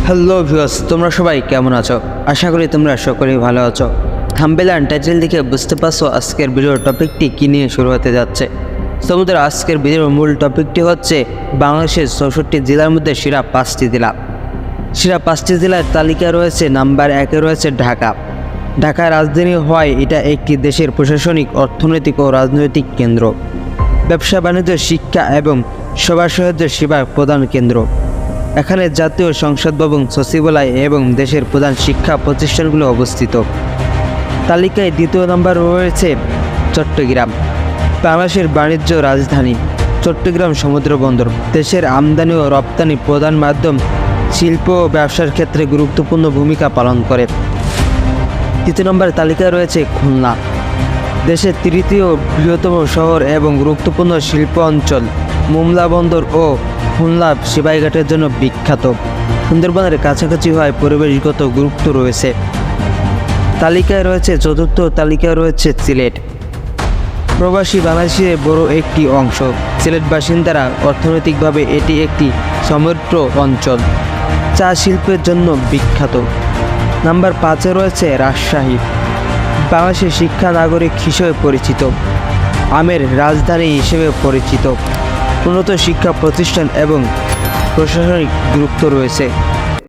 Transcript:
Hello viewers, তোমরা সবাই কেমন আছো? আশা করি তোমরা সকলেই ভালো আছো। থাম্বনেল আর টাইটেল দেখে বুঝতে পারছো আজকের ভিডিওর টপিকটি কী নিয়ে শুরু হতে যাচ্ছে। তোমাদের আজকের ভিডিওর মূল টপিকটি হচ্ছে বাংলাদেশের 64 জেলার মধ্যে সেরা 5টি জেলা। সেরা 5টি জেলার তালিকা রয়েছে। নাম্বার 1-এ রয়েছে ঢাকা। ঢাকা রাজধানী হওয়ায় এটা একটি দেশের প্রশাসনিক, অর্থনৈতিক ও রাজনৈতিক কেন্দ্র। ব্যবসা বাণিজ্য, শিক্ষা এবং সবার সাহায্য সেবার প্রধান কেন্দ্র। এখানে জাতীয় সংসদ ভবন, সচিবালয় এবং দেশের প্রধান শিক্ষা প্রতিষ্ঠানগুলো অবস্থিত। তালিকায় 2য় নম্বর রয়েছে চট্টগ্রাম। বাংলাদেশের বাণিজ্য রাজধানী চট্টগ্রাম সমুদ্র বন্দর দেশের আমদানি ও রপ্তানি প্রধান মাধ্যম, শিল্প ও ব্যবসার ক্ষেত্রে গুরুত্বপূর্ণ ভূমিকা পালন করে। 3 নম্বর তালিকায় রয়েছে খুলনা। দেশের 3য় বৃহত্তম শহর এবং গুরুত্বপূর্ণ শিল্প অঞ্চল। মোংলা বন্দর ও খুলনা সেবাইঘাটের জন্য বিখ্যাত। সুন্দরবনের কাছাকাছি হওয়ায় পরিবেশগত গুরুত্ব রয়েছে। তালিকায় রয়েছে 4র্থ তালিকায় রয়েছে সিলেট। প্রবাসী বাংলাদেশের বড় একটি অংশ। সিলেট বাসিন্দারা অর্থনৈতিকভাবে এটি একটি সমৃদ্ধ অঞ্চল। চা শিল্পের জন্য বিখ্যাত। নাম্বার 5-এ রয়েছে রাজশাহী। বাংলাদেশের শিক্ষা নাগরিক হিসেবে পরিচিত, আমের রাজধানী হিসেবে পরিচিত। উন্নত শিক্ষা প্রতিষ্ঠান এবং প্রশাসনিক গুরুত্ব রয়েছে।